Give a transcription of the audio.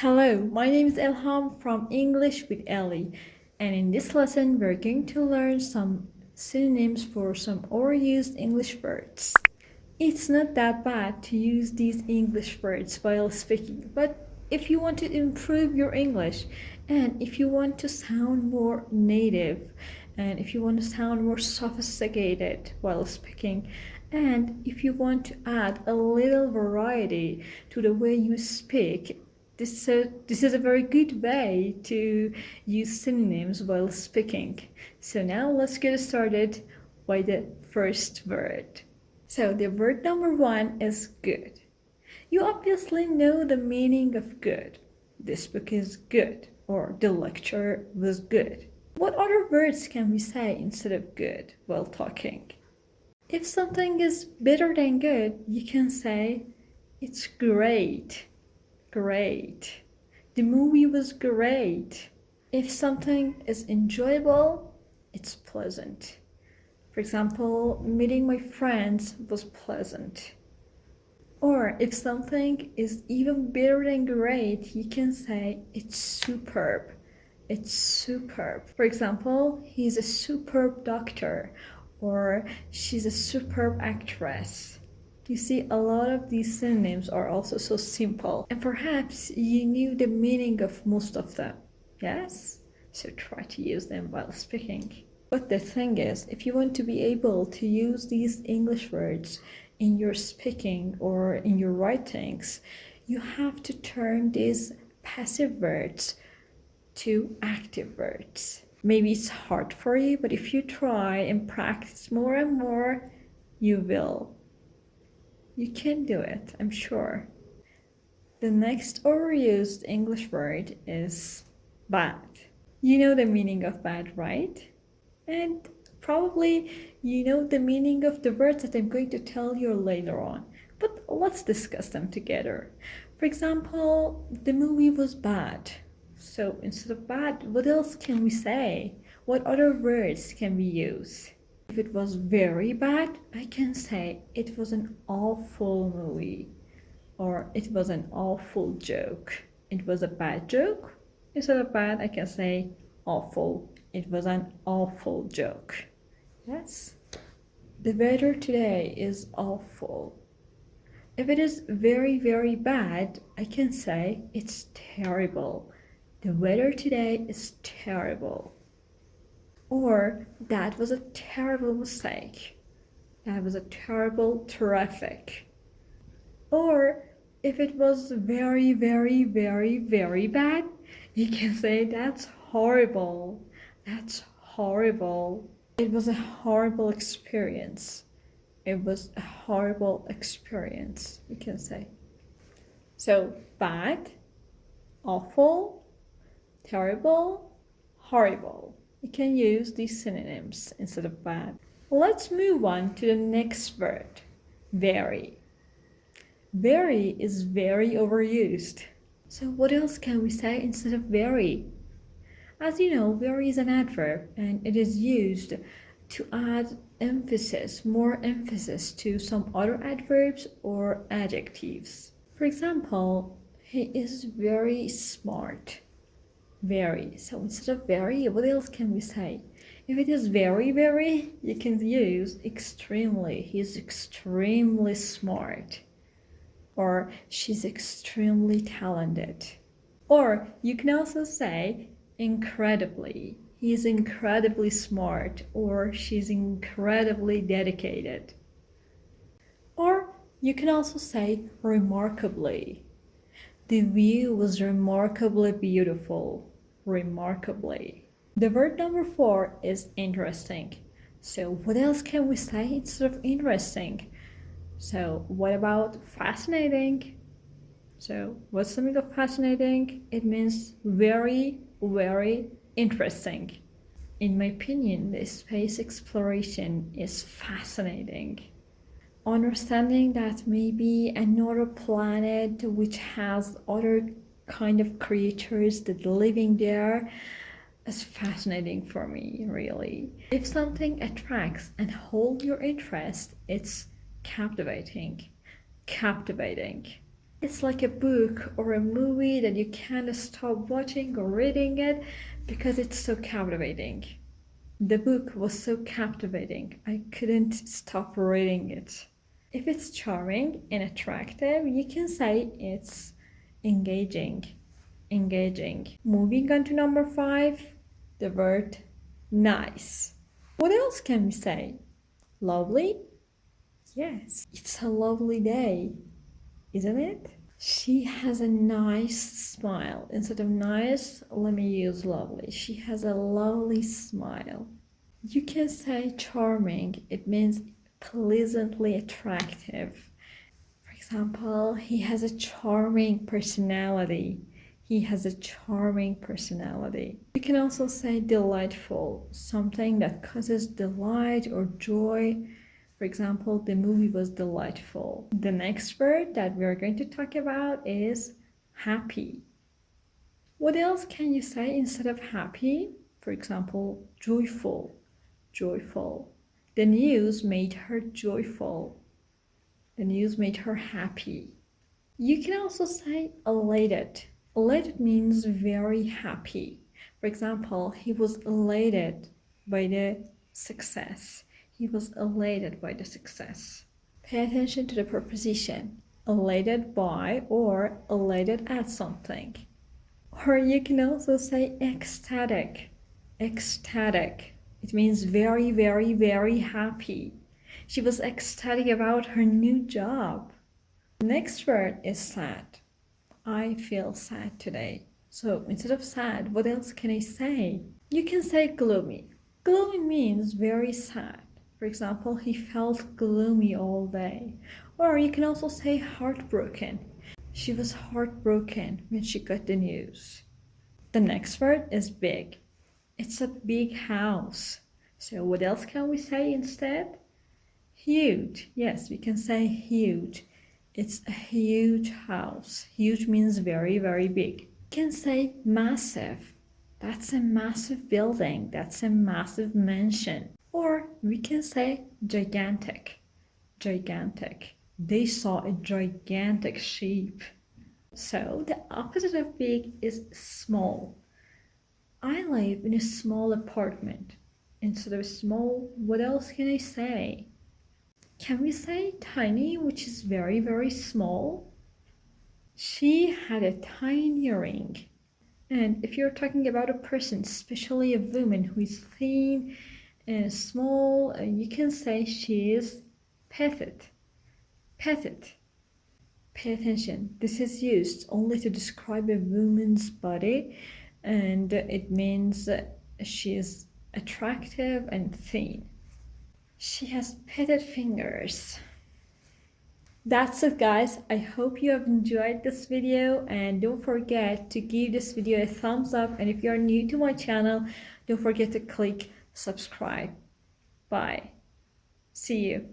Hello, my name is Elham from English with Ellie, and in this lesson we're going to learn some synonyms for some overused English words. It's not that bad to use these English words while speaking, but if you want to improve your English and if you want to sound more native and if you want to sound more sophisticated while speaking, and if you want to add a little variety to the way you speak, this is a very good way to use synonyms while speaking. So now let's get started by the first word. So the word number 1 is good. You obviously know the meaning of good. This book is good, or the lecture was good. What other words can we say instead of good while talking? If something is better than good, you can say it's great. Great. The movie was great. If something is enjoyable, it's pleasant. For example, meeting my friends was pleasant. Or if something is even better than great, you can say it's superb. It's superb. For example, he's a superb doctor, or she's a superb actress. You see, a lot of these synonyms are also so simple, and perhaps you knew the meaning of most of them, yes? So try to use them while speaking. But the thing is, if you want to be able to use these English words in your speaking or in your writings, you have to turn these passive words to active words. Maybe it's hard for you, but if you try and practice more and more, you will. You can do it, I'm sure. The next overused English word is bad. You know the meaning of bad, right? And probably you know the meaning of the words that I'm going to tell you later on. But let's discuss them together. For example, the movie was bad. So instead of bad, what else can we say? What other words can we use? If it was very bad, I can say it was an awful movie, or it was an awful joke. It was a bad joke. Instead of bad, I can say awful. It was an awful joke. Yes? The weather today is awful. If it is very, very bad, I can say it's terrible. The weather today is terrible. Or that was a terrible mistake. That was a terrible traffic. Or if it was very, very, very, very bad, you can say that's horrible. That's horrible. It was a horrible experience. It was a horrible experience, you can say. So bad, awful, terrible, horrible. You can use these synonyms instead of bad. Let's move on to the next word, very. Very is very overused. So what else can we say instead of very? As you know, very is an adverb and it is used to add emphasis, more emphasis to some other adverbs or adjectives. For example, he is very smart. Very. So instead of very, what else can we say? If it is very, very, you can use extremely. He's extremely smart. Or she's extremely talented. Or you can also say incredibly. He's incredibly smart, or she's incredibly dedicated. Or you can also say remarkably. The view was remarkably beautiful. Remarkably. The word number 4 is interesting. So what else can we say instead of interesting? So what about fascinating? So what's the meaning of fascinating? It means very, very interesting. In my opinion, the space exploration is fascinating. Understanding that maybe another planet which has other kind of creatures that living there is fascinating for me, really. If something attracts and holds your interest, it's captivating. Captivating. It's like a book or a movie that you can't stop watching or reading it because it's so captivating. The book was so captivating, I couldn't stop reading it. If it's charming and attractive, you can say it's engaging. Engaging. Moving on to number 5, the word nice. What else can we say? Lovely? Yes, it's a lovely day, isn't it? She has a nice smile. Instead of nice, let me use lovely. She has a lovely smile. You can say charming. It means pleasantly attractive. For example, he has a charming personality. He has a charming personality. You can also say delightful, something that causes delight or joy. For example, the movie was delightful. The next word that we are going to talk about is happy. What else can you say instead of happy? For example, joyful. Joyful. The news made her joyful. The news made her happy. You can also say elated. Elated means very happy. For example, he was elated by the success. He was elated by the success. Pay attention to the preposition. Elated by or elated at something. Or you can also say ecstatic. Ecstatic. It means very, very, very happy. She was ecstatic about her new job. Next word is sad. I feel sad today. So instead of sad, what else can I say? You can say gloomy. Gloomy means very sad. For example, he felt gloomy all day. Or you can also say heartbroken. She was heartbroken when she got the news. The next word is big. It's a big house. So what else can we say instead? Huge. Yes, we can say huge. It's a huge house. Huge means very, very big. You can say massive. That's a massive building. That's a massive mansion. Or we can say gigantic. Gigantic. They saw a gigantic sheep. So the opposite of big is small. I live in a small apartment. Instead of small, what else can I say? Can we say tiny, which is very, very small? She had a tiny ring. And if you're talking about a person, especially a woman who is thin and small, you can say she is petite. Petite. Pay attention. This is used only to describe a woman's body, and it means she is attractive and thin. She has petite fingers. That's it, guys. I hope you have enjoyed this video, and don't forget to give this video a thumbs up, and if you're new to my channel, don't forget to click subscribe. Bye. See you.